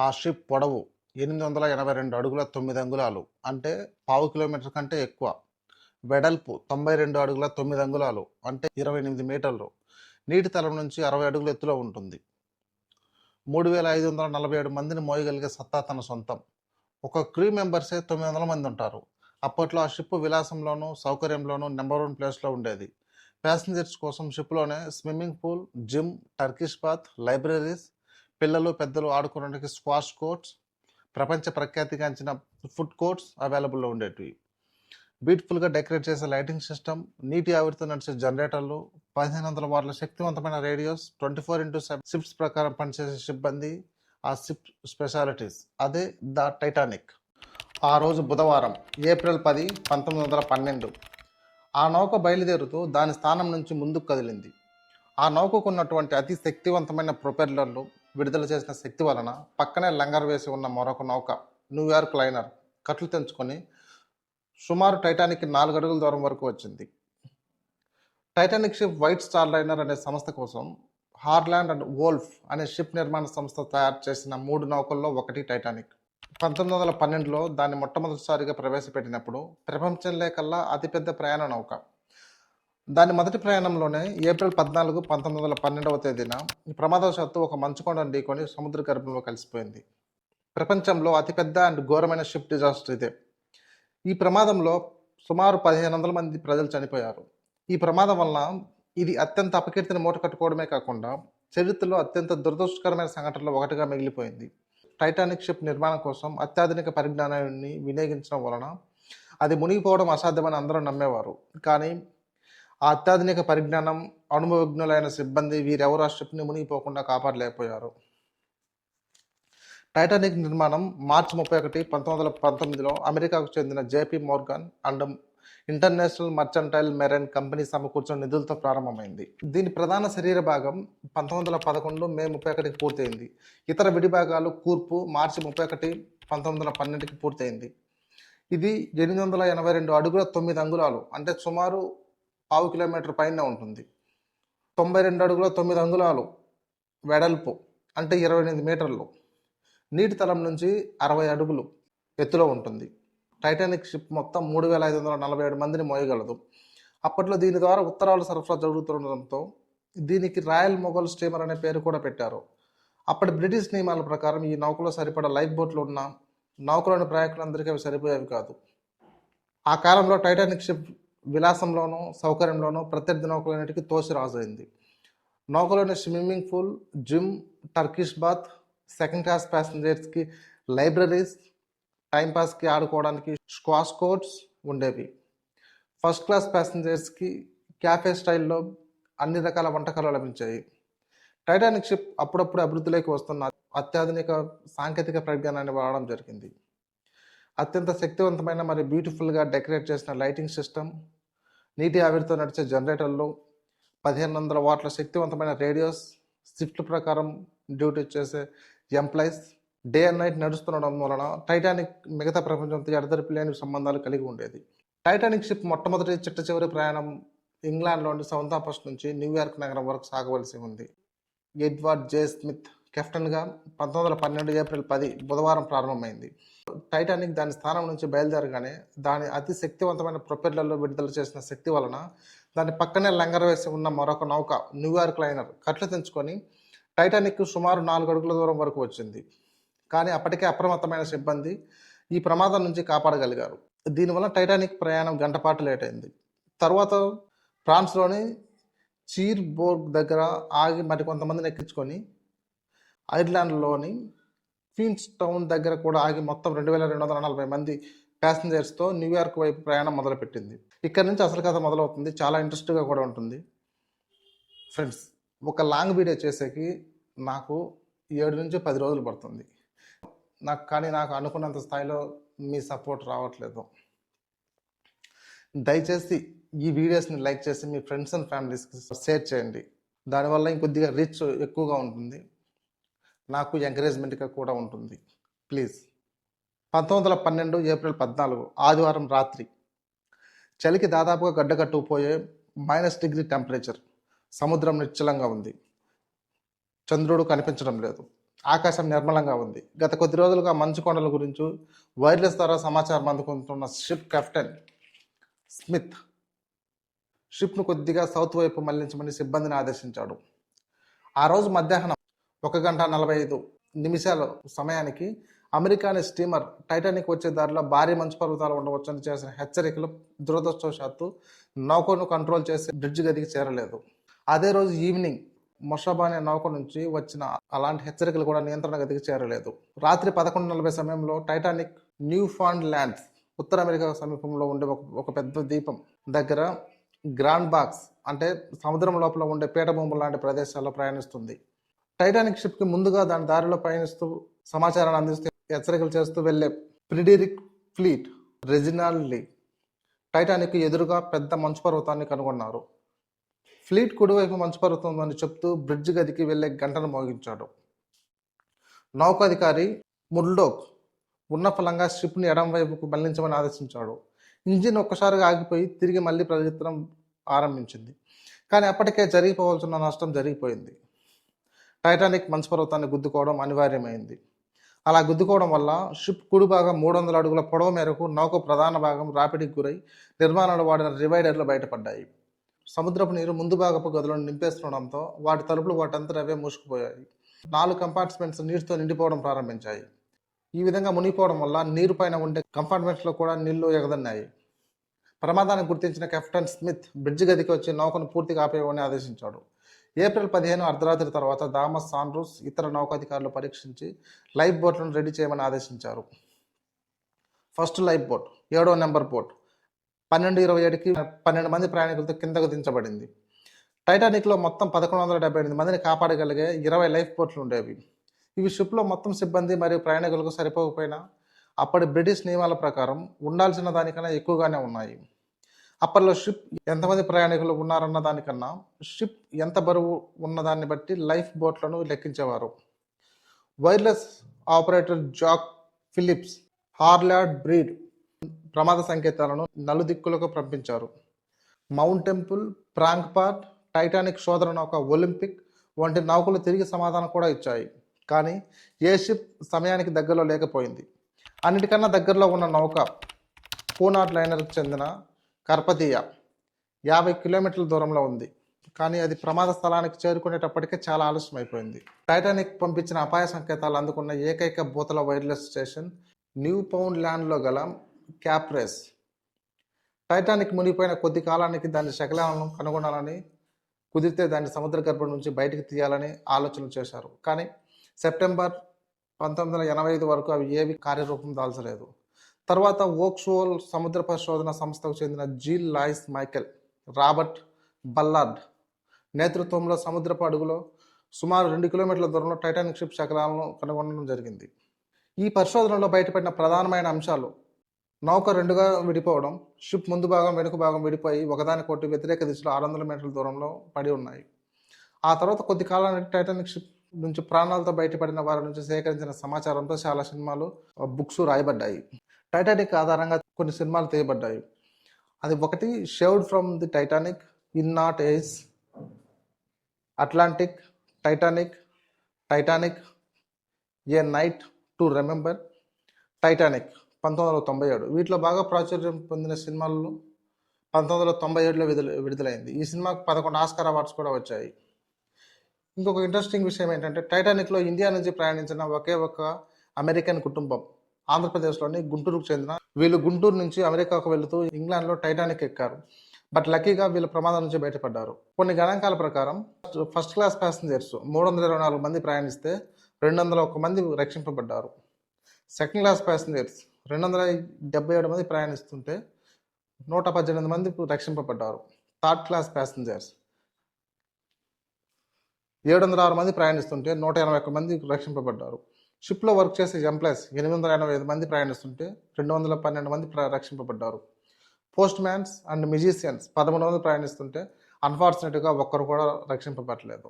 ఆ షిప్ పొడవు 882 అడుగుల 9 అంగుళాలు, అంటే పావు కిలోమీటర్ కంటే ఎక్కువ. వెడల్పు 92 అడుగుల 9 అంగుళాలు, అంటే 28 మీటర్లు. నీటి తలం నుంచి 60 అడుగుల ఎత్తులో ఉంటుంది. 3547 మందిని మోయగలిగే సత్తా తన సొంతం. ఒక క్రూ మెంబర్సే 900 మంది ఉంటారు. అప్పట్లో ఆ షిప్ విలాసంలోనూ సౌకర్యంలోనూ నెంబర్ 1 ప్లేస్లో ఉండేది. ప్యాసింజర్స్ కోసం షిప్లోనే swimming pool, gym, Turkish bath, libraries, పిల్లలు పెద్దలు ఆడుకోవడానికి స్క్వాష్ కోర్ట్స్, ప్రపంచ ప్రఖ్యాతిగాంచిన ఫుడ్ కోర్ట్స్ అవైలబుల్లో ఉండేటివి. బ్యూటిఫుల్గా డెకరేట్ చేసే లైటింగ్ సిస్టమ్, నీటి ఆవిరితో నడిచే జనరేటర్లు, 1500 వాట్ల శక్తివంతమైన రేడియోస్, 24x7 షిప్స్ ప్రకారం పనిచేసే సిబ్బంది, ఆ షిప్ స్పెషాలిటీస్. అదే ద టైటానిక్. ఆ రోజు బుధవారం, ఏప్రిల్ 10, 1912. ఆ నౌక బయలుదేరుతూ దాని స్థానం నుంచి ముందుకు కదిలింది. ఆ నౌకకున్నటువంటి అతి శక్తివంతమైన ప్రొపెల్లర్లు విడుదల చేసిన శక్తి వలన పక్కనే లంగర్ వేసి ఉన్న మరొక నౌక, న్యూయార్క్ లైనర్, కట్లు తెంచుకొని సుమారు టైటానిక్ 4 అడుగుల దూరం వరకు వచ్చింది. Titanic ship white star liner అనే సంస్థ కోసం హార్లాండ్ అండ్ వోల్ఫ్ అనే షిప్ నిర్మాణ సంస్థ తయారు చేసిన 3 నౌకల్లో ఒకటి టైటానిక్. 1912లో దాన్ని మొట్టమొదటిసారిగా ప్రవేశపెట్టినప్పుడు ప్రపంచంలో కల్లా అతిపెద్ద ప్రయాణ నౌక. దాని మొదటి ప్రయాణంలోనే ఏప్రిల్ 14, 1912వ తేదీన ప్రమాదవశాత్తు ఒక మంచుకొండను ఢీకొని సముద్ర గర్భంలో కలిసిపోయింది. ప్రపంచంలో అతిపెద్ద అండ్ ఘోరమైన షిప్ డిజాస్టర్ ఇదే. ఈ ప్రమాదంలో సుమారు 1500 మంది ప్రజలు చనిపోయారు. ఈ ప్రమాదం వలన ఇది అత్యంత అపకీర్తిని మూటకట్టుకోవడమే కాకుండా చరిత్రలో అత్యంత దురదృష్టకరమైన సంఘటనలో ఒకటిగా మిగిలిపోయింది. టైటానిక్ షిప్ నిర్మాణం కోసం అత్యాధునిక పరిజ్ఞానాన్ని వినియోగించడం వలన అది మునిగిపోవడం అసాధ్యమని అందరూ నమ్మేవారు. కానీ ఆ అత్యాధునిక పరిజ్ఞానం, అనుభవజ్ఞులైన సిబ్బంది వీరెవరు ఆ షిప్ని మునిగిపోకుండా కాపాడలేకపోయారు. టైటానిక్ నిర్మాణం మార్చి 31, 1919లో అమెరికాకు చెందిన JP Morgan and International Mercantile Marine Company సమకూర్చిన నిధులతో ప్రారంభమైంది. దీని ప్రధాన శరీర భాగం 1911 మే 31కి పూర్తయింది. ఇతర విడి భాగాలు కూర్పు మార్చి 31, 1912కి పూర్తయింది. ఇది 882 అడుగుల 9 అంగుళాలు, అంటే సుమారు పావు కిలోమీటర్ పైన ఉంటుంది. 92 అడుగుల 9 అంగుళాలు వెడల్పు, అంటే 28 మీటర్లు. నీటి తలం నుంచి 60 అడుగులు ఎత్తులో ఉంటుంది. టైటానిక్ షిప్ మొత్తం 3547 మందిని మోయగలదు. అప్పట్లో దీని ద్వారా ఉత్తరాలు సరఫరా జరుగుతుండడంతో దీనికి రాయల్ మొఘల్ స్టీమర్ అనే పేరు కూడా పెట్టారు. అప్పటి బ్రిటిష్ నియమాల ప్రకారం ఈ నౌకలో సరిపడా లైఫ్ బోట్లు ఉన్న నౌకలోని ప్రయాణికులందరికీ అవి సరిపోయేవి కాదు. ఆ కాలంలో టైటానిక్ షిప్ విలాసంలోనూ సౌకర్యంలోనూ ప్రత్యర్థి నౌకలన్నిటికీ తోసి రాజైంది. నౌకలోని swimming pool, gym, Turkish bath, second class ప్యాసింజర్స్కి లైబ్రరీస్, టైంపాస్కి ఆడుకోవడానికి స్క్వాష్ కోర్ట్స్ ఉండేవి. ఫస్ట్ క్లాస్ ప్యాసింజర్స్కి క్యాఫే స్టైల్లో అన్ని రకాల వంటకాలు లభించాయి. టైటానిక్ షిప్ అప్పుడప్పుడు అభివృద్ధిలోకి వస్తున్న అత్యాధునిక సాంకేతిక పరిజ్ఞానాన్ని వాడడం జరిగింది. అత్యంత శక్తివంతమైన మరియు బ్యూటిఫుల్గా డెకరేట్ చేసిన లైటింగ్ సిస్టమ్, నీటి ఆవిరితో నడిచే జనరేటర్లు, 1500 వాట్ల శక్తివంతమైన రేడియోస్, షిఫ్ట్ ప్రకారం డ్యూటీ చేసే ఎంప్లాయీస్, డే అండ్ నైట్ నడుస్తుండడం వలన టైటానిక్ మిగతా ప్రపంచంతో ఎడతెరిపి లేని సంబంధాలు కలిగి ఉండేది. టైటానిక్ షిప్ మొట్టమొదటి చిట్ట చివరి ప్రయాణం ఇంగ్లాండ్లోని సౌతాంప్టన్ నుంచి న్యూయార్క్ నగరం వరకు సాగవలసి ఉంది. ఎడ్వర్డ్ జే స్మిత్ కెప్టెన్గా 1912 ఏప్రిల్ 10 బుధవారం ప్రారంభమైంది. టైటానిక్ దాని స్థానం నుంచి బయలుదేరగానే దాని అతి శక్తివంతమైన ప్రొపెల్లర్లో విడుదల చేసిన శక్తి వలన దాని పక్కనే లంగర్ వేసి ఉన్న మరొక నౌక, న్యూయార్క్ లైనర్, కట్లు తెంచుకొని టైటానిక్ సుమారు 4 అడుగుల దూరం వరకు వచ్చింది. కానీ అప్పటికే అప్రమత్తమైన సిబ్బంది ఈ ప్రమాదం నుంచి కాపాడగలిగారు. దీనివల్ల టైటానిక్ ప్రయాణం గంటపాటు లేట్ అయింది. తర్వాత ఫ్రాన్స్లోని చీర్బోర్గ్ దగ్గర ఆగి మరికొంతమందిని ఎక్కించుకొని ఐర్లాండ్లోని క్వీన్స్ టౌన్ దగ్గర కూడా ఆగి మొత్తం 2240 మంది ప్యాసింజర్స్తో న్యూయార్క్ వైపు ప్రయాణం మొదలుపెట్టింది. ఇక్కడ నుంచి అసలు కథ మొదలవుతుంది. చాలా ఇంట్రెస్ట్గా కూడా ఉంటుంది. ఫ్రెండ్స్, ఒక లాంగ్ వీడియో చేసేకి నాకు 7 నుంచి 10 రోజులు పడుతుంది. కానీ నాకు అనుకున్నంత స్థాయిలో మీ సపోర్ట్ రావట్లేదు. దయచేసి ఈ వీడియోస్ని లైక్ చేసి మీ ఫ్రెండ్స్ అండ్ ఫ్యామిలీస్కి షేర్ చేయండి. దానివల్ల ఇంకొద్దిగా రీచ్ ఎక్కువగా ఉంటుంది, నాకు ఎంకరేజ్మెంట్గా కూడా ఉంటుంది. ప్లీజ్. 1912 ఏప్రిల్ 14 ఆదివారం రాత్రి. చలికి దాదాపుగా గడ్డకట్టుకుపోయే -డిగ్రీ టెంపరేచర్. సముద్రం నిశ్చలంగా ఉంది. చంద్రుడు కనిపించడం లేదు. ఆకాశం నిర్మలంగా ఉంది. గత కొద్ది రోజులుగా మంచు కొండల గురించి వైర్లెస్ ద్వారా సమాచారం అందుకుంటున్న షిప్ కెప్టెన్ స్మిత్ షిప్ను కొద్దిగా సౌత్ వైపు మళ్లించమని సిబ్బందిని ఆదేశించాడు. ఆ రోజు మధ్యాహ్నం 1:45 సమయానికి అమెరికాని స్టీమర్ టైటానిక్ వచ్చే దారిలో భారీ మంచు పర్వతాలు ఉండవచ్చని చేసిన హెచ్చరికలు దురదృష్టవశాత్తు నౌకను కంట్రోల్ చేసి బ్రిడ్జ్ గదికి చేరలేదు. అదే రోజు ఈవినింగ్ మొషాబా అనే నౌక నుంచి వచ్చిన అలాంటి హెచ్చరికలు కూడా నియంత్రణ గదికి చేరలేదు. రాత్రి 11:40 సమయంలో టైటానిక్ న్యూ ఫౌండ్ ల్యాండ్స్ ఉత్తర అమెరికా సమీపంలో ఉండే ఒక పెద్ద ద్వీపం దగ్గర గ్రాండ్ బాక్స్ అంటే సముద్రం లోపల ఉండే పీఠభూములు లాంటి ప్రదేశాల్లో ప్రయాణిస్తుంది. టైటానిక్ షిప్కి ముందుగా దాని దారిలో పయనిస్తూ సమాచారాన్ని అందిస్తూ హెచ్చరికలు చేస్తూ వెళ్లే ఫ్రెడరిక్ ఫ్లీట్ రెజినాల్డ్ లీ టైటానిక్ ఎదురుగా పెద్ద మంచు పర్వతాన్ని కనుగొన్నారు. ఫ్లీట్ కుడివైపు మంచు పర్వతం ఉందని చెప్తూ బ్రిడ్జ్ గదికి వెళ్లే గంటను మోగించాడు. నౌకాధికారి ముర్డోక్ ఉన్న ఫలంగా షిప్ని ఎడం వైపుకు మళ్లించమని ఆదేశించాడు. ఇంజిన్ ఒక్కసారిగా ఆగిపోయి తిరిగి మళ్ళీ ప్రయత్నం ఆరంభించింది. కానీ అప్పటికే జరిగిపోవాల్సిన నష్టం జరిగిపోయింది. టైటానిక్ మంచు పర్వతాన్ని గుద్దుకోవడం అనివార్యమైంది. అలా గుద్దుకోవడం వల్ల షిప్ కుడి భాగం 300 అడుగుల పొడవు మేరకు నౌక ప్రధాన భాగం రాపిడికి గురై నిర్మాణాలు వాడిన రివైడర్లు బయటపడ్డాయి. సముద్రపు నీరు ముందు భాగపు గదులను నింపేస్తుండడంతో వాటి తలుపులు వాటంతా అవే మూసుకుపోయాయి. 4 కంపార్ట్మెంట్స్ నీటితో నిండిపోవడం ప్రారంభించాయి. ఈ విధంగా మునిగిపోవడం వల్ల నీరు పైన ఉండే కంపార్ట్మెంట్స్లో కూడా నీళ్లు ఎగదన్నాయి. ప్రమాదాన్ని గుర్తించిన కెప్టెన్ స్మిత్ బ్రిడ్జ్ గదికి వచ్చి నౌకను పూర్తిగా ఆపేయమని ఆదేశించాడు. ఏప్రిల్ 15 అర్ధరాత్రి తర్వాత థామస్ సాండ్రూస్ ఇతర నౌకాధికారులు పరీక్షించి లైఫ్ బోట్లను రెడీ చేయమని ఆదేశించారు. ఫస్ట్ లైఫ్ బోట్ 7వ నెంబర్ బోట్ 12:27కి 12 మంది ప్రయాణికులతో కిందకు దించబడింది. టైటానిక్లో మొత్తం 1178 మందిని కాపాడగలిగే 20 లైఫ్ బోట్లు ఉండేవి. ఇవి షిప్లో మొత్తం సిబ్బంది మరియు ప్రయాణికులకు సరిపోకపోయినా అప్పటి బ్రిటిష్ నియమాల ప్రకారం ఉండాల్సిన దానికన్నా ఎక్కువగానే ఉన్నాయి. అప్పట్లో షిప్ ఎంతమంది ప్రయాణికులు ఉన్నారన్న దానికన్నా షిప్ ఎంత బరువు ఉన్నదాన్ని బట్టి లైఫ్ బోట్లను లెక్కించేవారు. Wireless operator Jack Phillips Harold Bride ప్రమాద సంకేతాలను నలుదిక్కులకు పంపించారు. మౌంట్ టెంపుల్, ప్రాంక్పార్ట్, టైటానిక్ శోధన నౌక ఒలింపిక్ వంటి నౌకలు తిరిగి సమాధానం కూడా ఇచ్చాయి. కానీ ఏ షిప్ సమయానికి దగ్గరలో లేకపోయింది. అన్నిటికన్నా దగ్గరలో ఉన్న నౌక పూనాట్ లైనర్కి చెందిన కర్పతీయ 50 కిలోమీటర్ల దూరంలో ఉంది. కానీ అది ప్రమాద స్థలానికి చేరుకునేటప్పటికే చాలా ఆలస్యం అయిపోయింది. టైటానిక్ పంపించిన అపాయ సంకేతాలు అందుకున్న ఏకైక భూతల వైర్లెస్ స్టేషన్ న్యూ ఫౌండ్ ల్యాండ్లో గల క్యాప్రెస్. టైటానిక్ మునిగిపోయిన కొద్ది కాలానికి దాని శకలాలను కనుగొనాలని, కుదిరితే దాన్ని సముద్ర గర్భం నుంచి బయటికి తీయాలని ఆలోచనలు చేశారు. కానీ సెప్టెంబర్ 1985 వరకు అవి ఏవి కార్యరూపం దాల్చలేదు. తర్వాత వోక్స్హోల్ సముద్ర పరిశోధన సంస్థకు చెందిన జీల్ లాయిస్ మైకెల్, రాబర్ట్ బల్లార్డ్ నేతృత్వంలో సముద్రపు అడుగులో సుమారు 2 కిలోమీటర్ల దూరంలో టైటానిక్ షిప్ శకలాలను కనుగొనడం జరిగింది. ఈ పరిశోధనలో బయటపడిన ప్రధానమైన అంశాలు నౌక 2గా విడిపోవడం, షిప్ ముందు భాగం వెనుక భాగం విడిపోయి ఒకదానికొకటి వ్యతిరేక దిశలో 600 మీటర్ల దూరంలో పడి ఉన్నాయి. ఆ తర్వాత కొద్ది కాలానికి టైటానిక్ షిప్ నుంచి ప్రాణాలతో బయటపడిన వారి నుంచి సేకరించిన సమాచారంతో చాలా సినిమాలు, బుక్స్ రాయబడ్డాయి. టైటానిక్ ఆధారంగా కొన్ని సినిమాలు తీయబడ్డాయి. అది ఒకటి shaved from the Titanic, in not age, Atlantic, Titanic, A night to remember, Titanic 1997. వీటిలో బాగా ప్రాచుర్యం పొందిన సినిమాల్లో 1997లో విడుదలైంది. ఈ సినిమాకు 11 ఆస్కార్ అవార్డ్స్ కూడా వచ్చాయి. ఇంకొక ఇంట్రెస్టింగ్ విషయం ఏంటంటే టైటానిక్లో ఇండియా నుంచి ప్రయాణించిన ఒకే ఒక అమెరికన్ కుటుంబం ఆంధ్రప్రదేశ్లోని గుంటూరుకు చెందిన వీళ్ళు గుంటూరు నుంచి అమెరికాకు వెళుతూ ఇంగ్లాండ్లో టైటానిక్ ఎక్కారు. బట్ లక్కీగా వీళ్ళు ప్రమాదం నుంచి బయటపడ్డారు. కొన్ని గణాంకాల ప్రకారం ఫస్ట్ క్లాస్ ప్యాసింజర్స్ 324 మంది ప్రయాణిస్తే 201 మంది రక్షింపబడ్డారు. సెకండ్ క్లాస్ ప్యాసింజర్స్ 277 మంది ప్రయాణిస్తుంటే 118 మంది రక్షింపబడ్డారు. థర్డ్ క్లాస్ ప్యాసింజర్స్ 706 మంది ప్రయాణిస్తుంటే 181 మంది రక్షింపబడ్డారు. షిప్లో వర్క్ చేసే ఎంప్లాయీస్ 885 మంది ప్రయాణిస్తుంటే 212 మంది రక్షింపబడ్డారు. పోస్ట్ మ్యాన్స్ అండ్ మ్యూజిషియన్స్ 13 మంది ప్రయాణిస్తుంటే అన్ఫార్చునేట్గా ఒక్కరు కూడా రక్షింపబడలేదు.